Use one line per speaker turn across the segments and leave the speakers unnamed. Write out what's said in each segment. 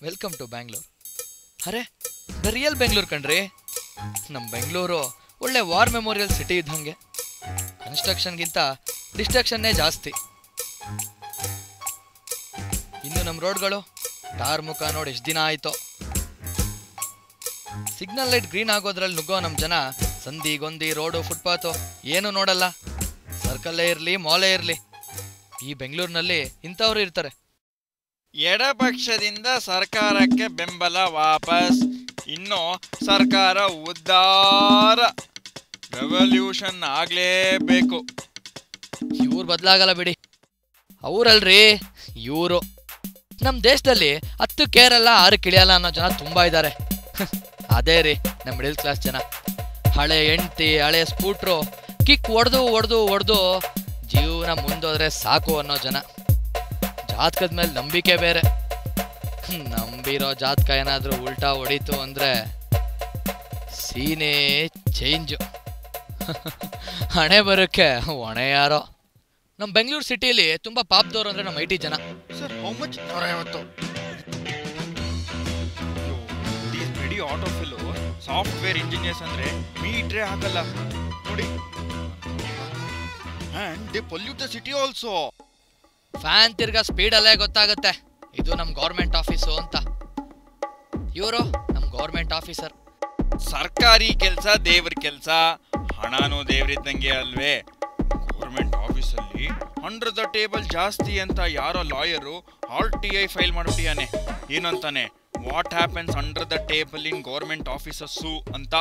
Welcome to Bangalore. ಅರೆ the real Bengaluru ಕಣ್ರಿ. ನಮ್ಮ ಬೆಂಗಳೂರು ಒಳ್ಳೆ ವಾರ್ ಮೆಮೋರಿಯಲ್ ಸಿಟಿ ಇದ್ದಂಗೆ. ಕನ್ಸ್ಟ್ರಕ್ಷನ್ಗಿಂತ ಡಿಸ್ಟ್ರಕ್ಷನ್ನೇ ಜಾಸ್ತಿ. ಇನ್ನು ನಮ್ಮ ರೋಡ್ಗಳು ಟಾರ್ ಮುಖ ನೋಡಿ ಎಷ್ಟು ದಿನ ಆಯಿತು. ಸಿಗ್ನಲ್ ಲೈಟ್ ಗ್ರೀನ್ ಆಗೋದ್ರಲ್ಲಿ ನುಗ್ಗೋ ನಮ್ಮ ಜನ ಸಂದಿ ಗೊಂದಿ ರೋಡು ಫುಟ್ಪಾತು ಏನು ನೋಡಲ್ಲ. ಸರ್ಕಲ್ಲೇ ಇರಲಿ ಮಾಲೇ ಇರಲಿ, ಈ ಬೆಂಗಳೂರಿನಲ್ಲಿ ಇಂಥವ್ರು ಇರ್ತಾರೆ.
ಎಡಪಕ್ಷದಿಂದ ಸರ್ಕಾರಕ್ಕೆ ಬೆಂಬಲ ವಾಪಸ್. ಇನ್ನು ಸರ್ಕಾರ ಉದ್ಧಾರ ರೆವಲ್ಯೂಷನ್ ಆಗಲೇಬೇಕು.
ಇವ್ರು ಬದಲಾಗಲ್ಲ ಬಿಡಿ, ಅವರಲ್ರಿ ಇವರು. ನಮ್ಮ ದೇಶದಲ್ಲಿ 10 ಕೇರಲ್ಲ 6 ಕಿಳಿಯಲ್ಲ ಅನ್ನೋ ಜನ ತುಂಬ ಇದ್ದಾರೆ. ಅದೇ ರೀ ನಮ್ಮ ಮಿಡಲ್ ಕ್ಲಾಸ್ ಜನ. ಹಳೆ ಹೆಂಡ್ತಿ ಹಳೆ ಸ್ಕೂಟ್ರು ಕಿಕ್ ಹೊಡೆದು ಜೀವನ ಮುಂದೋದ್ರೆ ಸಾಕು ಅನ್ನೋ ಜನ. ಜಾತಕದ ಮೇಲೆ ನಂಬಿಕೆ ಬೇರೆ. ನಂಬಿರೋ ಜಾತಕ ಏನಾದರೂ ಉಲ್ಟಾ ಹೊಡೀತು ಅಂದರೆ ಸೀನೇ ಚೇಂಜು. ಹಣೆ ಬರೋಕ್ಕೆ ಹೊಣೆ ಯಾರೋ. ನಮ್ಮ ಬೆಂಗಳೂರು ಸಿಟಿಲಿ ತುಂಬ ಪಾಪದವ್ರು ಅಂದರೆ ನಮ್ಮ IT ಜನ.
Sir how much? 150. These ready ಆಟೋಫಿಲು ಸಾಫ್ಟ್ವೇರ್ ಇಂಜಿನಿಯರ್ಸ್ ಅಂದರೆ ಮೀಟ್ರೇ ಹಾಕಲ್ಲ ನೋಡಿ. And they pollute the city also.
Fan ತಿರ್ಗಾ ಸ್ಪೀಡಲ್ಲೇ ಗೊತ್ತಾಗುತ್ತೆ ಇದು ನಮ್ಮ ಗೌರ್ಮೆಂಟ್ ಆಫೀಸು ಅಂತ. ಇವರು ನಮ್ಮ ಗೌರ್ಮೆಂಟ್ ಆಫೀಸರ್.
ಸರ್ಕಾರಿ ಕೆಲಸ ದೇವ್ರ ಕೆಲಸ, ಹಣನೂ ದೇವ್ರಿದ್ದಂಗೆ ಅಲ್ವೇ. ಗೌರ್ಮೆಂಟ್ ಆಫೀಸಲ್ಲಿ ಅಂಡರ್ ದ ಟೇಬಲ್ ಜಾಸ್ತಿ ಅಂತ ಯಾರೋ ಲಾಯರು RTI ಫೈಲ್ ಮಾಡ್ಬಿಟ್ಟಿಯಾನೆ. ಏನಂತಾನೆ, what happens under the table in government offices ಅಂತ.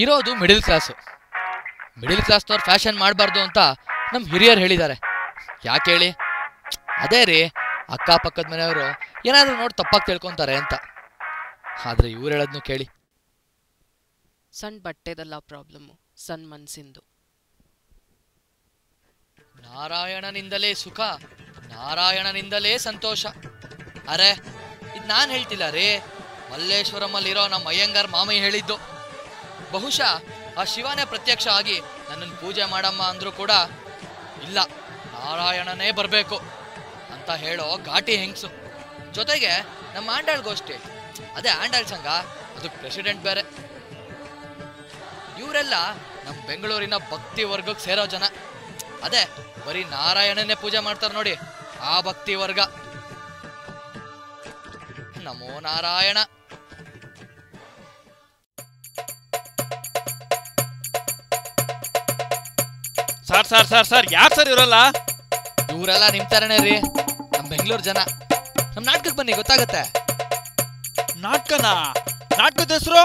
ಇರೋದು ಮಿಡಿಲ್ ಕ್ಲಾಸು. ಮಿಡಿಲ್ ಕ್ಲಾಸ್ನವ್ರು ಫ್ಯಾಷನ್ ಮಾಡಬಾರ್ದು ಅಂತ ನಮ್ಮ ಹಿರಿಯರು ಹೇಳಿದ್ದಾರೆ. ಯಾಕೆ ಹೇಳಿ? ಅದೇ ರೀ, ಅಕ್ಕಪಕ್ಕದ ಮನೆಯವರು ಏನಾದರೂ ನೋಡಿ ತಪ್ಪಾಗಿ ತಿಳ್ಕೊತಾರೆ ಅಂತ. ಆದರೆ ಇವ್ರು ಹೇಳೋದನ್ನು ಕೇಳಿ.
ಸಣ್ಣ ಬಟ್ಟೆದಲ್ಲ ಪ್ರಾಬ್ಲಮ್ಮು, ಸಣ್ಣ ಮನಸ್ಸಿಂದು.
ನಾರಾಯಣನಿಂದಲೇ ಸುಖ, ನಾರಾಯಣನಿಂದಲೇ ಸಂತೋಷ. ಅರೆ ಇದು ನಾನು ಹೇಳ್ತಿಲ್ಲ ರೀ, ಮಲ್ಲೇಶ್ವರಮಲ್ಲಿರೋ ನಮ್ಮ ಅಯ್ಯಂಗಾರ್ ಮಾಮಯ್ಯ ಹೇಳಿದ್ದು. ಬಹುಶಃ ಆ ಶಿವನೇ ಪ್ರತ್ಯಕ್ಷ ಆಗಿ ನನ್ನನ್ನು ಪೂಜೆ ಮಾಡಮ್ಮ ಅಂದರೂ ಕೂಡ ಇಲ್ಲ, ನಾರಾಯಣನೇ ಬರಬೇಕು ಅಂತ ಹೇಳೋ ಘಾಟಿ ಹೆಂಗಸು. ಜೊತೆಗೆ ನಮ್ಮ ಆಂಡಾಳ್ ಗೋಷ್ಠಿ, ಅದೇ ಆಂಡಾಳ್ ಸಂಘ, ಅದಕ್ಕೆ ಪ್ರೆಸಿಡೆಂಟ್ ಬೇರೆ. ಇವರೆಲ್ಲ ನಮ್ಮ ಬೆಂಗಳೂರಿನ ಭಕ್ತಿ ವರ್ಗಕ್ಕೆ ಸೇರೋ ಜನ. ಅದೇ ಬರೀ ನಾರಾಯಣನೇ ಪೂಜೆ ಮಾಡ್ತಾರೆ ನೋಡಿ, ಆ ಭಕ್ತಿ ವರ್ಗ. ನಮೋ Narayana.
Sir sir sir sir ಯಾರು ಸರ್ ಇವರಲ್ಲ?
ಇವರೆಲ್ಲ ನಿಮ್ ತರನೇ ರೀ, ನಮ್ಮ ಬೆಂಗಳೂರು ಜನ. ನಮ್ಮ ನಾಟಕಕ್ಕೆ ಬನ್ನಿ, ಗೊತ್ತಾಗತ್ತೆ.
ನಾಟಕದ ಹೆಸರು